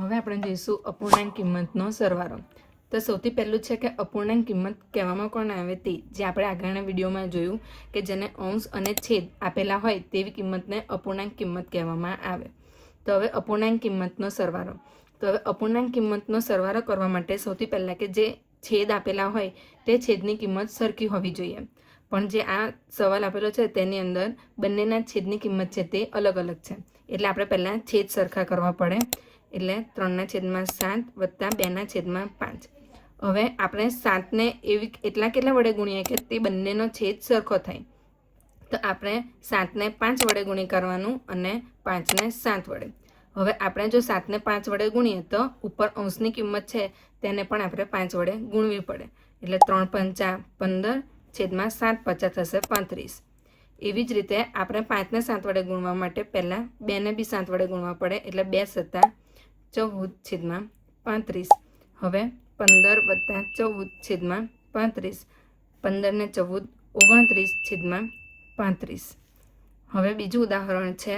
હવે આપણે જોઈશું અપૂર્ણાંક કિંમતનો સરવાળો। તો સૌથી પહેલું છે કે અપૂર્ણાંક કિંમત કહેવામાં કોણ આવે તે, જે આપણે આગળના વિડીયોમાં જોયું કે જેને અંશ અને છેદ આપેલા હોય તેવી કિંમતને અપૂર્ણાંક કિંમત કહેવામાં આવે। તો હવે અપૂર્ણાંક કિંમતનો સરવાળો। તો હવે અપૂર્ણાંક કિંમતનો સરવાળો કરવા માટે સૌથી પહેલાં કે જે છેદ આપેલા હોય તે છેદની કિંમત સરખી હોવી જોઈએ, પણ જે આ સવાલ આપેલો છે તેની અંદર બંનેના છેદની કિંમત છે તે અલગ અલગ છે, એટલે આપણે પહેલાં છેદ સરખા કરવા પડે। એટલે 3/7 વત્તા 2/5। હવે આપણે 7ને એટલા કેટલા વડે ગુણીએ કે તે બંનેનો છેદ સરખો થાય। તો આપણે 7ને 5 વડે ગુણી કરવાનું અને 5ને 7 વડે। હવે આપણે જો 7ને 5 વડે ગુણીએ તો ઉપર અંશની કિંમત છે તેને પણ આપણે 5 વડે ગુણવી પડે, એટલે 3 × 5 = 15 છેદમાં 7 × 5 થશે 35। એવી જ રીતે આપણે 5ને 7 વડે ગુણવા માટે પહેલાં 2ને બી 7 વડે ગુણવા પડે, એટલે 2 × 7 = 14 છેદમાં 35। હવે 15 + 14 છેદમાં 35, 15 ને 14 29 છેદમાં 35। હવે બીજું ઉદાહરણ છે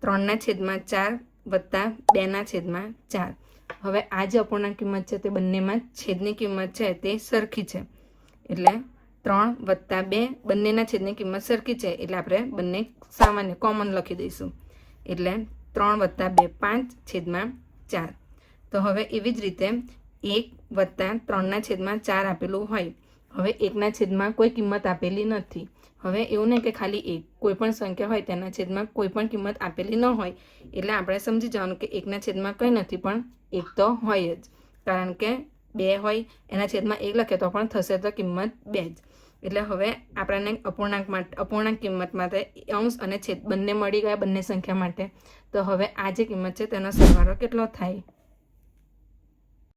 3/4 વત્તા 2/4। હવે આ જે અપૂર્ણાંક કિંમત છે તે બંનેમાં છેદની કિંમત છે તે સરખી છે, એટલે 3 વત્તા 2 બંનેના છેદની કિંમત સરખી છે, એટલે આપણે બંને સામાન્ય કોમન લખી દઈશું, એટલે 3 વત્તા 2 5 છેદમાં 4। તો હવે એવી જ રીતે 1 વત્તા 3/4 આપેલું હોય, હવે 1ના છેદમાં કોઈ કિંમત આપેલી નથી। હવે એવું નહીં કે ખાલી 1, કોઈ પણ સંખ્યા હોય તેના છેદમાં કોઈ પણ કિંમત આપેલી ન હોય, એટલે આપણે સમજી જવાનું કે 1ના છેદમાં કંઈ નથી પણ 1 તો હોય જ, કારણ કે 2 હોય એના છેદમાં 1 લખે તો પણ થશે તો કિંમત 2 જ। એટલે હવે આપણને અપૂર્ણાંક કિંમત માટે અંશ અને છેદ બંને મળી ગયા બંને સંખ્યા માટે। તો હવે આ જે કિંમત છે તેનો સરવાળો કેટલો થાય?